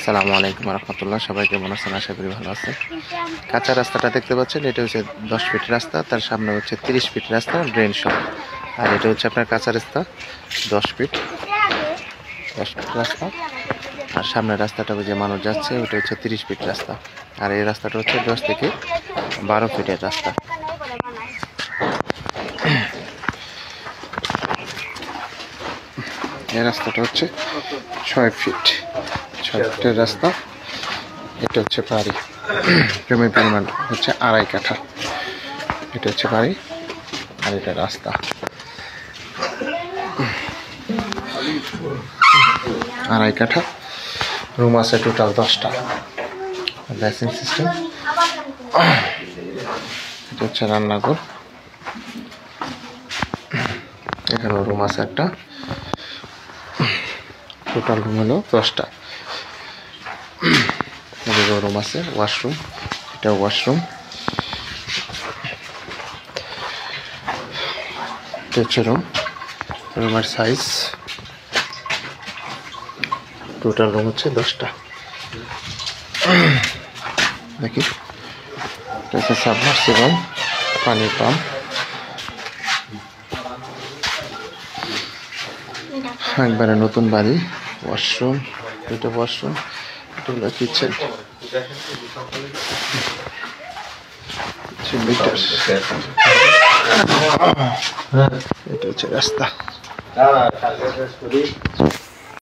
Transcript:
আসসালামু আলাইকুম রহমতুল্লাহ। সবাই কেমন আছেন? আশা করি ভালো আছেন। কাঁচা রাস্তাটা দেখতে পাচ্ছেন, এটা হচ্ছে 10 ফিট রাস্তা, তার সামনে হচ্ছে 30 ফিট রাস্তা ড্রেন সহ। আর এটা হচ্ছে আপনার কাঁচা রাস্তা 10 ফিট রাস্তা। আর সামনের রাস্তাটা যে মানুষ যাচ্ছে ওটা হচ্ছে 30 ফিট রাস্তা। আর এই রাস্তাটা হচ্ছে 10 থেকে 12 ফিটের রাস্তা। এই রাস্তাটা হচ্ছে 6 ফিটের রাস্তা। এটা হচ্ছে বাড়ি, জমির পরিমাণ হচ্ছে 2.5 কাঠা। এটা হচ্ছে বাড়ি আর এটা রাস্তা। 2.5 কাঠা, রুম আছে টোটাল 10টা। Basin system. এটা হচ্ছে রান্নাঘর, এখানে রুম আছে একটা। টোটাল রুম হলো 10টা। রুম আছে, ওয়াশরুম, এটা ওয়াশরুম। এটা হচ্ছে রুম, রুমের সাইজ টোটাল রুম হচ্ছে 10টা। দেখি, এটা হচ্ছে সাবমার্সিবল পানির পাম্প। একবারে নতুন বাড়ি। ওয়াশরুম, এটা ওয়াশরুম, এটা হলো কিচেন। এটা হচ্ছে রাস্তা।